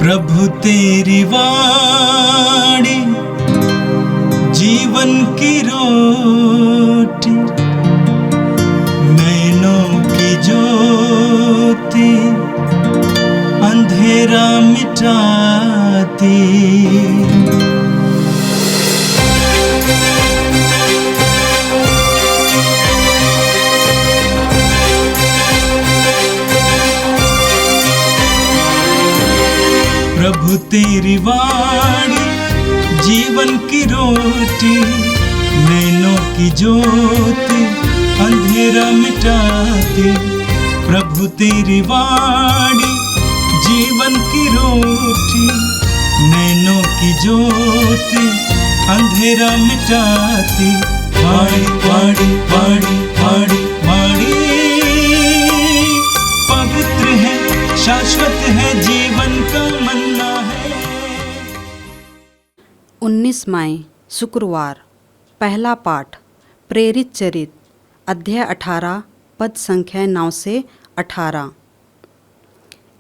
प्रभु तेरी वाणी जीवन की रोटी, नैनों की ज्योति अंधेरा मिटाती। प्रभु तेरी वाणी जीवन की रोटी, नैनों की ज्योति अंधेरा मिटाती। प्रभु तेरी वाणी जीवन की रोटी, नैनों की ज्योति अंधेरा मिटाती। वाणी वाणी वाणी वाणी वाणी पवित्र है, शाश्वत है, जीवन का मन्ना है। 19 मई शुक्रवार। पहला पाठ प्रेरित चरित अध्याय 18 पद संख्या 9 से 18।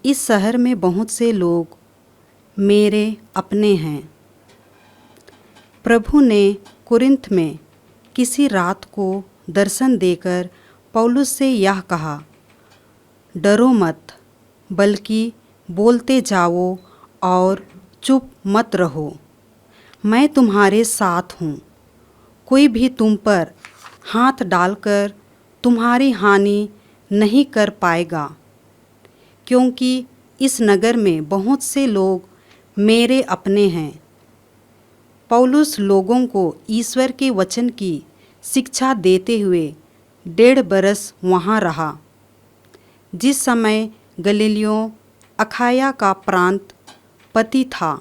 इस शहर में बहुत से लोग मेरे अपने हैं। प्रभु ने कुरिन्थ में किसी रात को दर्शन देकर पौलुस से यह कहा, डरो मत, बल्कि बोलते जाओ और चुप मत रहो। मैं तुम्हारे साथ हूँ। कोई भी तुम पर हाथ डालकर तुम्हारी हानि नहीं कर पाएगा, क्योंकि इस नगर में बहुत से लोग मेरे अपने हैं। पौलुस लोगों को ईश्वर के वचन की शिक्षा देते हुए 1.5 बरस वहाँ रहा। जिस समय गलीलियों अखाया का प्रांत पति था,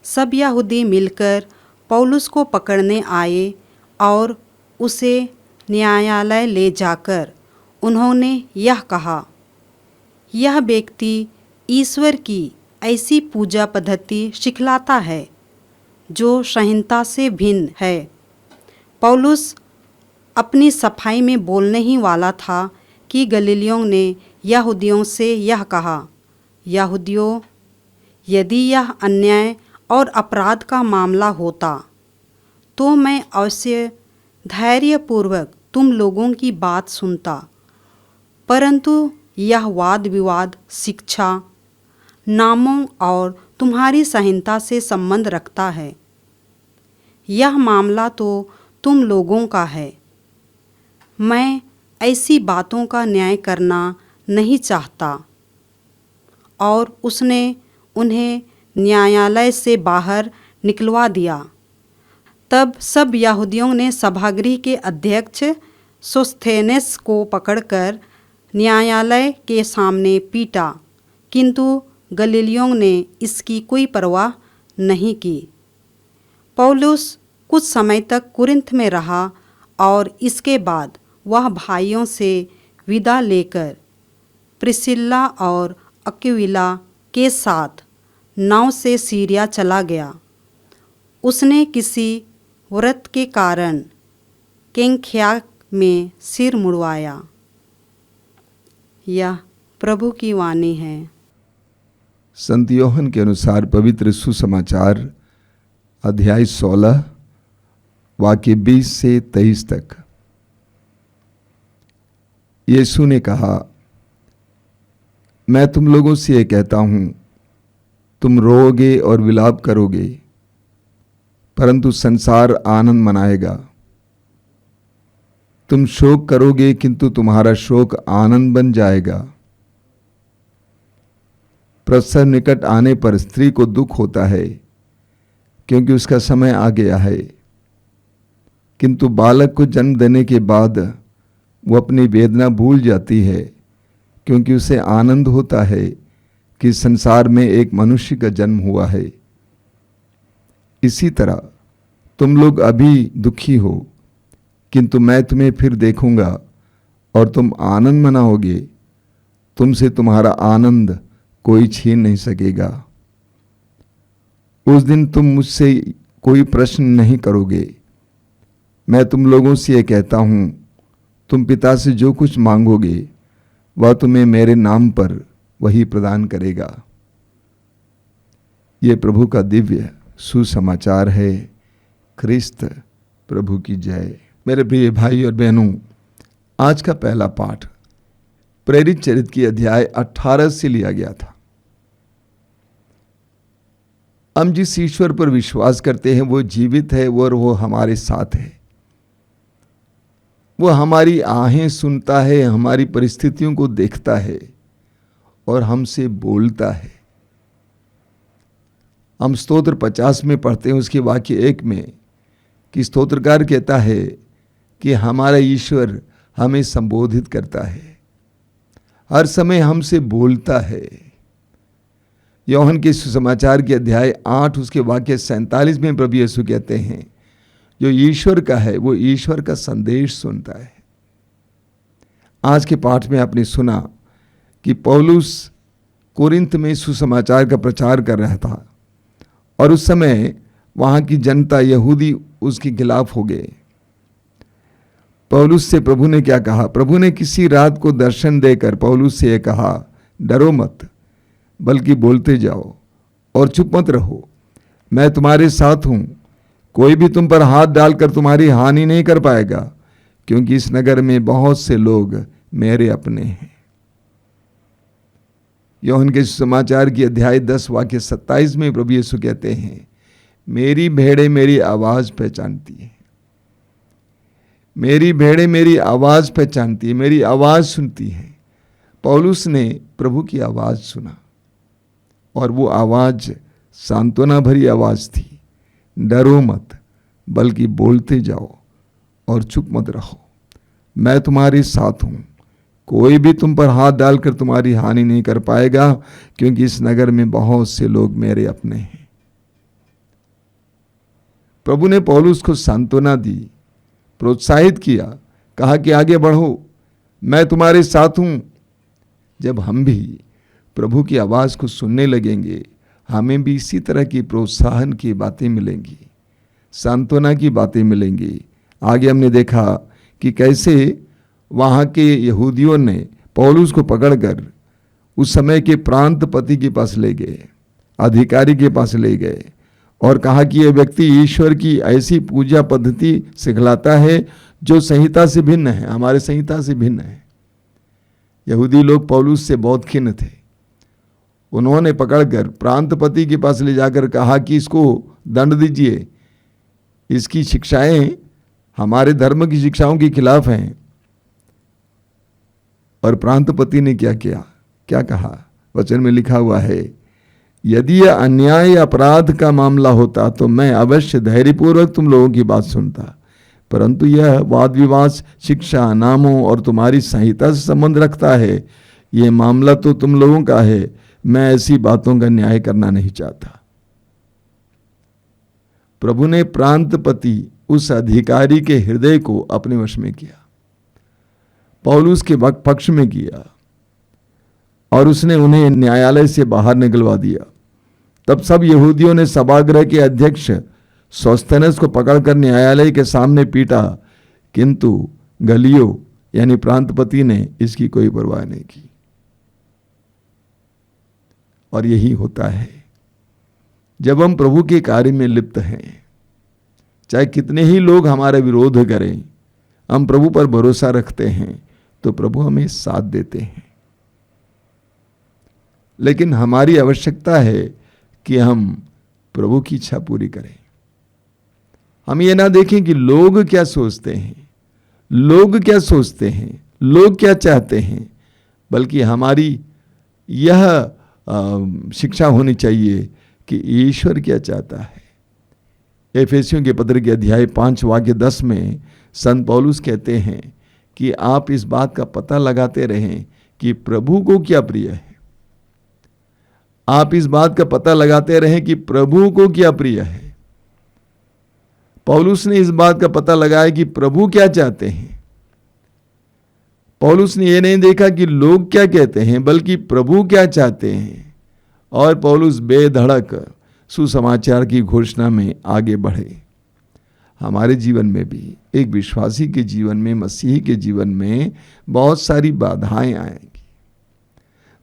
सब यहूदी मिलकर पौलुस को पकड़ने आए और उसे न्यायालय ले जाकर उन्होंने यह कहा, यह व्यक्ति ईश्वर की ऐसी पूजा पद्धति सिखलाता है जो संहिता से भिन्न है। पौलुस अपनी सफाई में बोलने ही वाला था कि गलीलियों ने यहूदियों से यह कहा, यहूदियों, यदि यह अन्याय और अपराध का मामला होता तो मैं अवश्य धैर्यपूर्वक तुम लोगों की बात सुनता, परंतु यह वाद विवाद शिक्षा, नामों और तुम्हारी संहिता से संबंध रखता है। यह मामला तो तुम लोगों का है। मैं ऐसी बातों का न्याय करना नहीं चाहता। और उसने उन्हें न्यायालय से बाहर निकलवा दिया। तब सब यहूदियों ने सभागृह के अध्यक्ष सोस्थेनेस को पकड़कर न्यायालय के सामने पीटा, किंतु गलीलियों ने इसकी कोई परवाह नहीं की। पौलुस कुछ समय तक कुरिन्थ में रहा और इसके बाद वह भाइयों से विदा लेकर प्रिसिल्ला और अक्विला के साथ नाव से सीरिया चला गया। उसने किसी व्रत के कारण केंख्या में सिर मुड़वाया। यह प्रभु की वाणी है। संत यूहन्ना के अनुसार पवित्र सुसमाचार अध्याय 16 वाक्य 20 से 23 तक। यीशु ने कहा, मैं तुम लोगों से ये कहता हूँ, तुम रोओगे और विलाप करोगे, परंतु संसार आनंद मनाएगा। तुम शोक करोगे, किंतु तुम्हारा शोक आनंद बन जाएगा। प्रसव निकट आने पर स्त्री को दुख होता है, क्योंकि उसका समय आ गया है, किंतु बालक को जन्म देने के बाद वो अपनी वेदना भूल जाती है, क्योंकि उसे आनंद होता है कि संसार में एक मनुष्य का जन्म हुआ है। इसी तरह तुम लोग अभी दुखी हो, किंतु मैं तुम्हें फिर देखूंगा और तुम आनंद मनाओगे। तुमसे तुम्हारा आनंद कोई छीन नहीं सकेगा। उस दिन तुम मुझसे कोई प्रश्न नहीं करोगे। मैं तुम लोगों से ये कहता हूँ, तुम पिता से जो कुछ मांगोगे वह तुम्हें मेरे नाम पर वही प्रदान करेगा। ये प्रभु का दिव्य सुसमाचार है। ख्रिस्त प्रभु की जय। मेरे प्रिय भाई और बहनों, आज का पहला पाठ प्रेरित चरित्र की अध्याय 18 से लिया गया था। हम जिस ईश्वर पर विश्वास करते हैं वो जीवित है और वो हमारे साथ है। वो हमारी आहें सुनता है, हमारी परिस्थितियों को देखता है और हमसे बोलता है। हम स्तोत्र 50 में पढ़ते हैं उसके वाक्य 1 में कि स्तोत्रकार कहता है कि हमारा ईश्वर हमें संबोधित करता है, हर समय हमसे बोलता है। यूहन्ना के सुसमाचार के अध्याय 8 उसके वाक्य 47 में प्रभु यीशु कहते हैं, जो ईश्वर का है वो ईश्वर का संदेश सुनता है। आज के पाठ में आपने सुना कि पौलुस कोरिन्थ में सुसमाचार का प्रचार कर रहा था और उस समय वहाँ की जनता यहूदी उसके खिलाफ हो गए। पौलुस से प्रभु ने क्या कहा? प्रभु ने किसी रात को दर्शन देकर पौलुस से यह कहा, डरो मत, बल्कि बोलते जाओ और चुप मत रहो। मैं तुम्हारे साथ हूं, कोई भी तुम पर हाथ डालकर तुम्हारी हानि नहीं कर पाएगा, क्योंकि इस नगर में बहुत से लोग मेरे अपने हैं। यूहन्ना के समाचार की अध्याय 10 वाक्य 27 में प्रभु यीशु कहते हैं, मेरी भेड़ें मेरी आवाज पहचानती है। मेरी भेड़ें मेरी आवाज पहचानती है, मेरी आवाज सुनती है। पौलुस ने प्रभु की आवाज सुना और वो आवाज सांत्वना भरी आवाज थी, डरो मत, बल्कि बोलते जाओ और चुप मत रहो। मैं तुम्हारे साथ हूं, कोई भी तुम पर हाथ डालकर तुम्हारी हानि नहीं कर पाएगा, क्योंकि इस नगर में बहुत से लोग मेरे अपने हैं। प्रभु ने पौलुस को सांत्वना दी, प्रोत्साहित किया, कहा कि आगे बढ़ो, मैं तुम्हारे साथ हूं। जब हम भी प्रभु की आवाज को सुनने लगेंगे, हमें भी इसी तरह की प्रोत्साहन की बातें मिलेंगी, सांत्वना की बातें मिलेंगी। आगे हमने देखा कि कैसे वहाँ के यहूदियों ने पौलुस को पकड़कर उस समय के प्रांतपति के पास ले गए, अधिकारी के पास ले गए और कहा कि यह व्यक्ति ईश्वर की ऐसी पूजा पद्धति सिखलाता है जो संहिता से भिन्न है, हमारे संहिता से भिन्न है। यहूदी लोग पौलुस से बहुत खिन्न थे। उन्होंने पकड़कर प्रांतपति के पास ले जाकर कहा कि इसको दंड दीजिए, इसकी शिक्षाएं हमारे धर्म की शिक्षाओं के खिलाफ हैं। और प्रांतपति ने क्या किया, क्या कहा? वचन में लिखा हुआ है, यदि यह अन्याय अपराध का मामला होता तो मैं अवश्य धैर्यपूर्वक तुम लोगों की बात सुनता, परंतु यह वाद विवाद, शिक्षा, नामों और तुम्हारी संहिता से संबंध रखता है। यह मामला तो तुम लोगों का है, मैं ऐसी बातों का न्याय करना नहीं चाहता। प्रभु ने प्रांतपति उस अधिकारी के हृदय को अपने वश में किया, पौलुस के पक्ष में किया और उसने उन्हें न्यायालय से बाहर निकलवा दिया। तब सब यहूदियों ने सभागृह के अध्यक्ष सोस्थेनस को पकड़कर न्यायालय के सामने पीटा, किंतु गल्लियो यानी प्रांतपति ने इसकी कोई परवाह नहीं की। और यही होता है जब हम प्रभु के कार्य में लिप्त हैं, चाहे कितने ही लोग हमारा विरोध करें, हम प्रभु पर भरोसा रखते हैं तो प्रभु हमें साथ देते हैं। लेकिन हमारी आवश्यकता है कि हम प्रभु की इच्छा पूरी करें। हम ये ना देखें कि लोग क्या सोचते हैं, लोग क्या सोचते हैं, लोग क्या चाहते हैं, बल्कि हमारी यह शिक्षा होनी चाहिए कि ईश्वर क्या चाहता है। एफेसियों के पत्र के अध्याय 5 वाक्य 10 में संत पौलुस कहते हैं कि आप इस बात का पता लगाते रहें कि प्रभु को क्या प्रिय है। आप इस बात का पता लगाते रहें कि प्रभु को क्या प्रिय है। पौलुस ने इस बात का पता लगाया कि प्रभु क्या चाहते हैं। पौलुस ने यह नहीं देखा कि लोग क्या कहते हैं, बल्कि प्रभु क्या चाहते हैं। और पौलुस बेधड़क सुसमाचार की घोषणा में आगे बढ़े। हमारे जीवन में भी, एक विश्वासी के जीवन में, मसीही के जीवन में बहुत सारी बाधाएं आएंगी,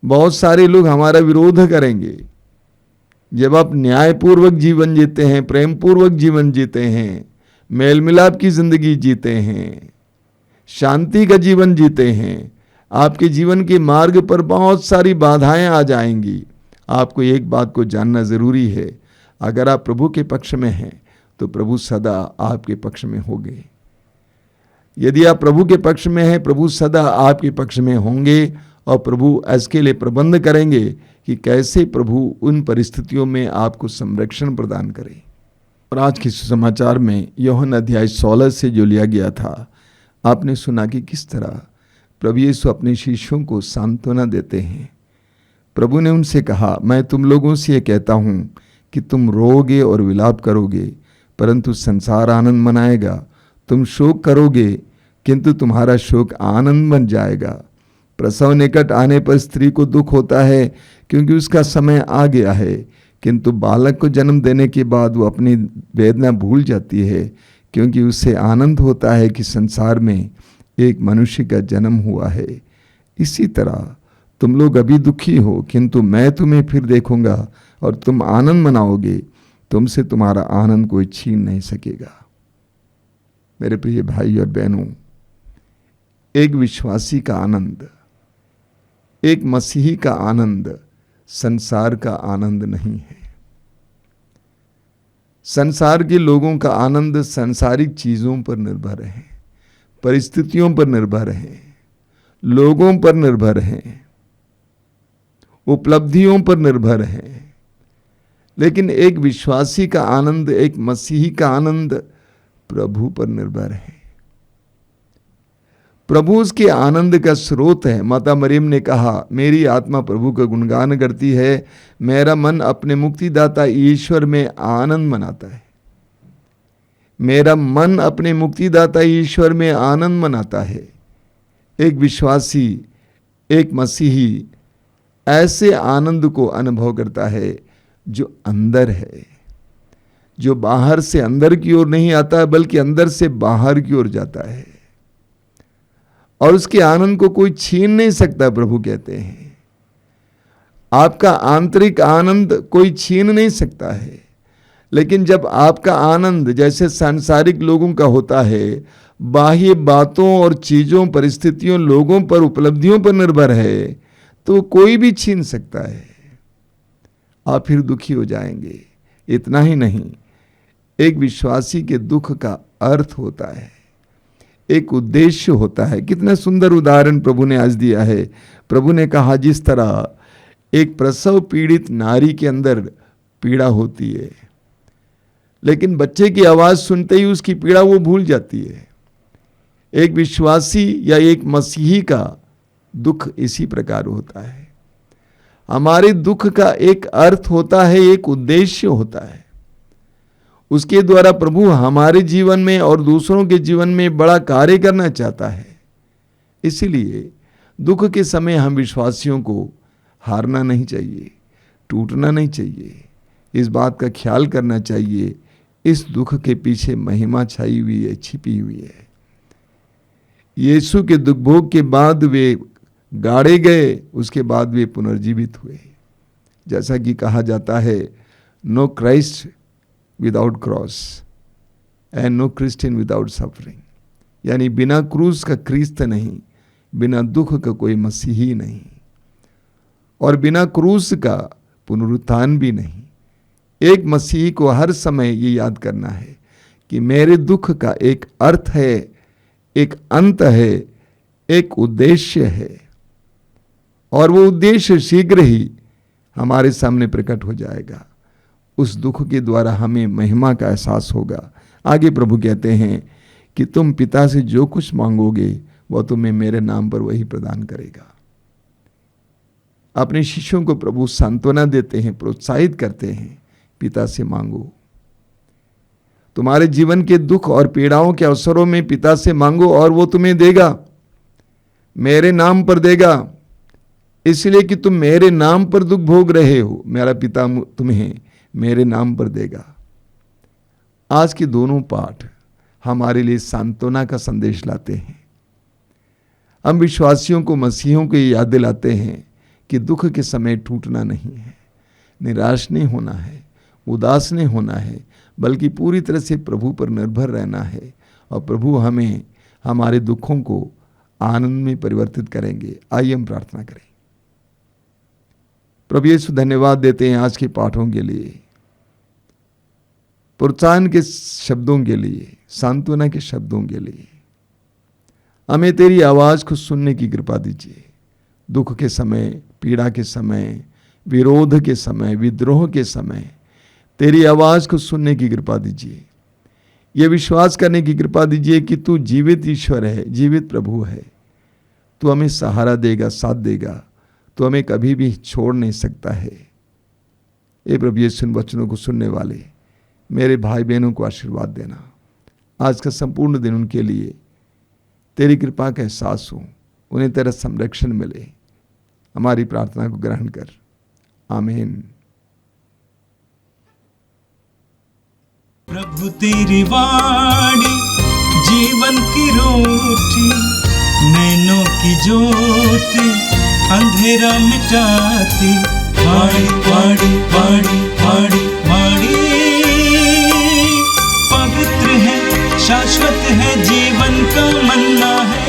बहुत सारे लोग हमारा विरोध करेंगे, जब आप न्यायपूर्वक जीवन जीते हैं, प्रेम पूर्वक जीवन जीते हैं, मेल मिलाप की जिंदगी जीते हैं, शांति का जीवन जीते हैं, आपके जीवन के मार्ग पर बहुत सारी बाधाएं आ जाएंगी। आपको एक बात को जानना जरूरी है, अगर आप प्रभु के पक्ष में हैं तो प्रभु सदा आपके पक्ष में होंगे। यदि आप प्रभु के पक्ष में हैं, प्रभु सदा आपके पक्ष में होंगे और प्रभु इसके लिए प्रबंध करेंगे कि कैसे प्रभु उन परिस्थितियों में आपको संरक्षण प्रदान करे। और आज के समाचार में यूहन्ना अध्याय 16 से जो लिया गया था, आपने सुना कि किस तरह प्रभु यीशु अपने शिष्यों को सांत्वना देते हैं। प्रभु ने उनसे कहा, मैं तुम लोगों से ये कहता हूँ कि तुम रोओगे और विलाप करोगे, परंतु संसार आनंद मनाएगा। तुम शोक करोगे, किंतु तुम्हारा शोक आनंद बन जाएगा। प्रसव निकट आने पर स्त्री को दुख होता है, क्योंकि उसका समय आ गया है, किंतु बालक को जन्म देने के बाद वो अपनी वेदना भूल जाती है, क्योंकि उससे आनंद होता है कि संसार में एक मनुष्य का जन्म हुआ है। इसी तरह तुम लोग अभी दुखी हो, किंतु मैं तुम्हें फिर देखूंगा और तुम आनंद मनाओगे। तुमसे तुम्हारा आनंद कोई छीन नहीं सकेगा। मेरे प्रिय भाई और बहनों, एक विश्वासी का आनंद, एक मसीही का आनंद संसार का आनंद नहीं है। संसार के लोगों का आनंद सांसारिक चीजों पर निर्भर है, परिस्थितियों पर निर्भर है, लोगों पर निर्भर है, उपलब्धियों पर निर्भर है। लेकिन एक विश्वासी का आनंद, एक मसीही का आनंद प्रभु पर निर्भर है। प्रभु उसके आनंद का स्रोत है। माता मरियम ने कहा, मेरी आत्मा प्रभु का गुणगान करती है, मेरा मन अपने मुक्तिदाता ईश्वर में आनंद मनाता है। मेरा मन अपने मुक्तिदाता ईश्वर में आनंद मनाता है। एक विश्वासी, एक मसीही ऐसे आनंद को अनुभव करता है जो अंदर है, जो बाहर से अंदर की ओर नहीं आता है, बल्कि अंदर से बाहर की ओर जाता है, और उसके आनंद को कोई छीन नहीं सकता। प्रभु कहते हैं, आपका आंतरिक आनंद कोई छीन नहीं सकता है। लेकिन जब आपका आनंद जैसे सांसारिक लोगों का होता है, बाह्य बातों और चीजों, परिस्थितियों, लोगों पर, उपलब्धियों पर निर्भर है, तो कोई भी छीन सकता है। आप फिर दुखी हो जाएंगे। इतना ही नहीं, एक विश्वासी के दुख का अर्थ होता है, एक उद्देश्य होता है। कितना सुंदर उदाहरण प्रभु ने आज दिया है। प्रभु ने कहा, जिस तरह एक प्रसव पीड़ित नारी के अंदर पीड़ा होती है, लेकिन बच्चे की आवाज सुनते ही उसकी पीड़ा वो भूल जाती है। एक विश्वासी या एक मसीही का दुख इसी प्रकार होता है। हमारे दुख का एक अर्थ होता है, एक उद्देश्य होता है। उसके द्वारा प्रभु हमारे जीवन में और दूसरों के जीवन में बड़ा कार्य करना चाहता है। इसीलिए दुख के समय हम विश्वासियों को हारना नहीं चाहिए, टूटना नहीं चाहिए। इस बात का ख्याल करना चाहिए, इस दुख के पीछे महिमा छाई हुई है, छिपी हुई है। यीशु के दुख भोग के बाद वे गाड़े गए, उसके बाद वे पुनर्जीवित हुए। जैसा कि कहा जाता है, no Christ without cross and no Christian without suffering, यानी बिना क्रूस का क्रिस्त नहीं, बिना दुख का कोई मसीही नहीं, और बिना क्रूस का पुनरुत्थान भी नहीं। एक मसीही को हर समय ये याद करना है कि मेरे दुख का एक अर्थ है, एक अंत है, एक उद्देश्य है, और वो उद्देश्य शीघ्र ही हमारे सामने प्रकट हो जाएगा। उस दुख के द्वारा हमें महिमा का एहसास होगा। आगे प्रभु कहते हैं कि तुम पिता से जो कुछ मांगोगे वह तुम्हें मेरे नाम पर वही प्रदान करेगा। अपने शिष्यों को प्रभु सांत्वना देते हैं, प्रोत्साहित करते हैं, पिता से मांगो। तुम्हारे जीवन के दुख और पीड़ाओं के अवसरों में पिता से मांगो और वो तुम्हें देगा, मेरे नाम पर देगा। इसलिए कि तुम मेरे नाम पर दुख भोग रहे हो, मेरा पिता तुम्हें मेरे नाम पर देगा। आज के दोनों पाठ हमारे लिए सांत्वना का संदेश लाते हैं। हम विश्वासियों को, मसीहों को याद दिलाते हैं कि दुख के समय टूटना नहीं है, निराश नहीं होना है, उदास नहीं होना है, बल्कि पूरी तरह से प्रभु पर निर्भर रहना है। और प्रभु हमें हमारे दुखों को आनंद में परिवर्तित करेंगे। आइए हम प्रार्थना करें। प्रभु यीशु, धन्यवाद देते हैं आज के पाठों के लिए, प्रोत्साहन के शब्दों के लिए, सांत्वना के शब्दों के लिए। हमें तेरी आवाज़ को सुनने की कृपा दीजिए। दुख के समय, पीड़ा के समय, विरोध के समय, विद्रोह के समय तेरी आवाज़ को सुनने की कृपा दीजिए। यह विश्वास करने की कृपा दीजिए कि तू जीवित ईश्वर है, जीवित प्रभु है। तू हमें सहारा देगा, साथ देगा। तू हमें कभी भी छोड़ नहीं सकता है। ए प्रभु यीशु, वचनों को सुनने वाले मेरे भाई बहनों को आशीर्वाद देना। आज का संपूर्ण दिन उनके लिए तेरी कृपा का एहसास हो, उन्हें तेरा संरक्षण मिले। हमारी प्रार्थना को ग्रहण कर। आमीन। प्रभु तेरी वाणी जीवन की रोटी, नैनों की ज्योति अंधेरा मिटाती। वाणी वाणी वाणी वाणी वाणी पवित्र है, शाश्वत है, जीवन का मन्ना है।